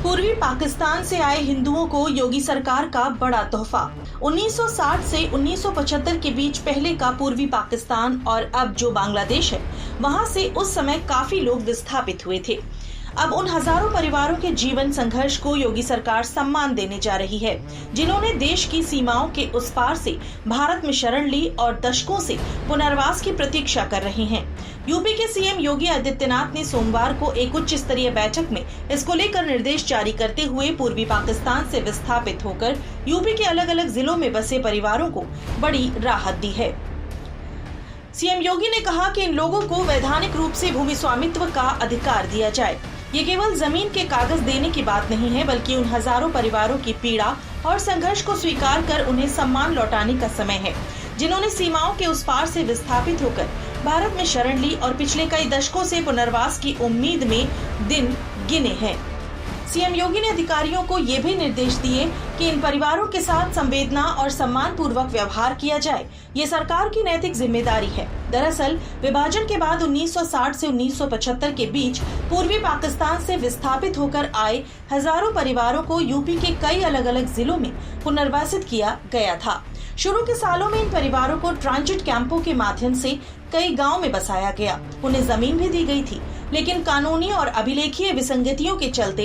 पूर्वी पाकिस्तान से आए हिंदुओं को योगी सरकार का बड़ा तोहफा। 1960 से 1975 के बीच पहले का पूर्वी पाकिस्तान और अब जो बांग्लादेश है, वहां से उस समय काफी लोग विस्थापित हुए थे। अब उन हजारों परिवारों के जीवन संघर्ष को योगी सरकार सम्मान देने जा रही है, जिन्होंने देश की सीमाओं के उस पार से भारत में शरण ली और दशकों से पुनर्वास की प्रतीक्षा कर रहे हैं। यूपी के सीएम योगी आदित्यनाथ ने सोमवार को एक उच्च स्तरीय बैठक में इसको लेकर निर्देश जारी करते हुए पूर्वी पाकिस्तान से विस्थापित होकर यूपी के अलग अलग जिलों में बसे परिवारों को बड़ी राहत दी है। सीएम योगी ने कहा कि इन लोगों को वैधानिक रूप से भूमि स्वामित्व का अधिकार दिया जाए। ये केवल जमीन के कागज देने की बात नहीं है, बल्कि उन हजारों परिवारों की पीड़ा और संघर्ष को स्वीकार कर उन्हें सम्मान लौटाने का समय है, जिन्होंने सीमाओं के उस पार से विस्थापित होकर भारत में शरण ली और पिछले कई दशकों से पुनर्वास की उम्मीद में दिन गिने हैं। सीएम योगी ने अधिकारियों को ये भी निर्देश दिए कि इन परिवारों के साथ संवेदना और सम्मान पूर्वक व्यवहार किया जाए। ये सरकार की नैतिक जिम्मेदारी है। दरअसल विभाजन के बाद 1960 से 1975 के बीच पूर्वी पाकिस्तान से विस्थापित होकर आए हजारों परिवारों को यूपी के कई अलग अलग जिलों में पुनर्वासित किया गया था। शुरू के सालों में इन परिवारों को ट्रांजिट कैंपों के माध्यम से कई गांव में बसाया गया। उन्हें जमीन भी दी गई थी, लेकिन कानूनी और अभिलेखीय विसंगतियों के चलते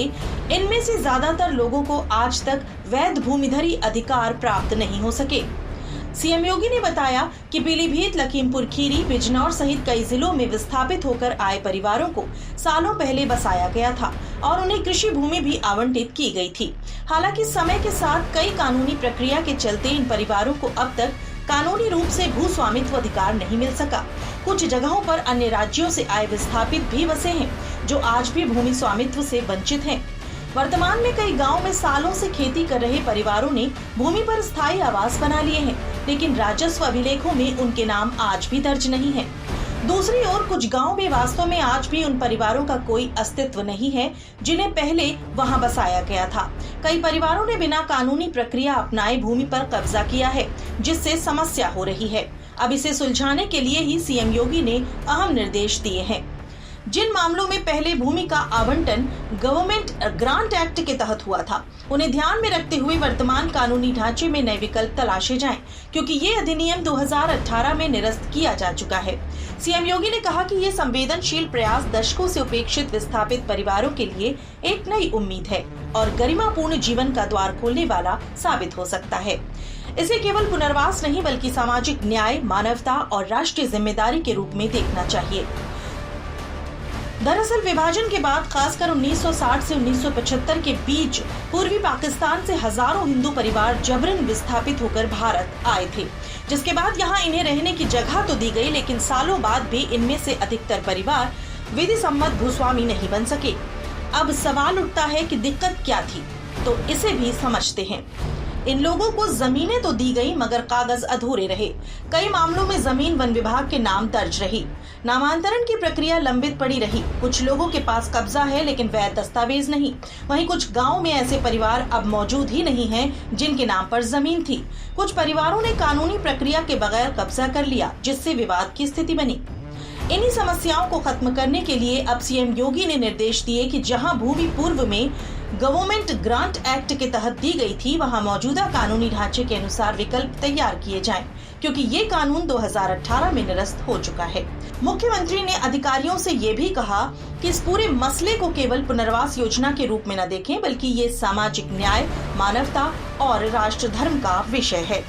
इनमें से ज्यादातर लोगों को आज तक वैध भूमिधरी अधिकार प्राप्त नहीं हो सके। सीएम योगी ने बताया कि पीलीभीत, लखीमपुर खीरी, बिजनौर सहित कई जिलों में विस्थापित होकर आए परिवारों को सालों पहले बसाया गया था और उन्हें कृषि भूमि भी आवंटित की गई थी। हालांकि समय के साथ कई कानूनी प्रक्रिया के चलते इन परिवारों को अब तक कानूनी रूप से भू स्वामित्व अधिकार नहीं मिल सका। कुछ जगहों पर अन्य राज्यों से आए विस्थापित भी बसे हैं, जो आज भी भूमि स्वामित्व से वंचित हैं। वर्तमान में कई गांव में सालों से खेती कर रहे परिवारों ने भूमि पर स्थायी आवास बना लिए हैं, लेकिन राजस्व अभिलेखों में उनके नाम आज भी दर्ज नहीं है। दूसरी ओर कुछ गांव में वास्तव में आज भी उन परिवारों का कोई अस्तित्व नहीं है, जिन्हें पहले वहां बसाया गया था। कई परिवारों ने बिना कानूनी प्रक्रिया अपनाए भूमि पर कब्जा किया है, जिससे समस्या हो रही है। अब इसे सुलझाने के लिए ही सीएम योगी ने अहम निर्देश दिए हैं। जिन मामलों में पहले भूमि का आवंटन गवर्नमेंट ग्रांट एक्ट के तहत हुआ था, उन्हें ध्यान में रखते हुए वर्तमान कानूनी ढांचे में नए विकल्प तलाशे जाएं, क्योंकि ये अधिनियम 2018 में निरस्त किया जा चुका है। सीएम योगी ने कहा कि ये संवेदनशील प्रयास दशकों से उपेक्षित विस्थापित परिवारों के लिए एक नई उम्मीद है और गरिमापूर्ण जीवन का द्वार खोलने वाला साबित हो सकता है। इसे केवल पुनर्वास नहीं, बल्कि सामाजिक न्याय, मानवता और राष्ट्रीय जिम्मेदारी के रूप में देखना चाहिए। दरअसल विभाजन के बाद खासकर 1960 से 1975 के बीच पूर्वी पाकिस्तान से हजारों हिंदू परिवार जबरन विस्थापित होकर भारत आए थे, जिसके बाद यहाँ इन्हें रहने की जगह तो दी गई, लेकिन सालों बाद भी इनमें से अधिकतर परिवार विधि सम्मत भूस्वामी नहीं बन सके। अब सवाल उठता है कि दिक्कत क्या थी, तो इसे भी समझते हैं। इन लोगों को जमीनें तो दी गई, मगर कागज अधूरे रहे। कई मामलों में जमीन वन विभाग के नाम दर्ज रही। नामांतरण की प्रक्रिया लंबित पड़ी रही। कुछ लोगों के पास कब्जा है, लेकिन वैध दस्तावेज नहीं। वहीं कुछ गांव में ऐसे परिवार अब मौजूद ही नहीं हैं, जिनके नाम पर जमीन थी। कुछ परिवारों ने कानूनी प्रक्रिया के बगैर कब्जा कर लिया, जिससे विवाद की स्थिति बनी। इन्हीं समस्याओं को खत्म करने के लिए अब सीएम योगी ने निर्देश दिए कि जहां भूमि पूर्व में गवर्नमेंट ग्रांट एक्ट के तहत दी गई थी, वहां मौजूदा कानूनी ढांचे के अनुसार विकल्प तैयार किए जाएं, क्योंकि ये कानून 2018 में निरस्त हो चुका है। मुख्यमंत्री ने अधिकारियों से ये भी कहा कि इस पूरे मसले को केवल पुनर्वास योजना के रूप में न देखें, बल्कि ये सामाजिक न्याय, मानवता और राष्ट्र धर्म का विषय है।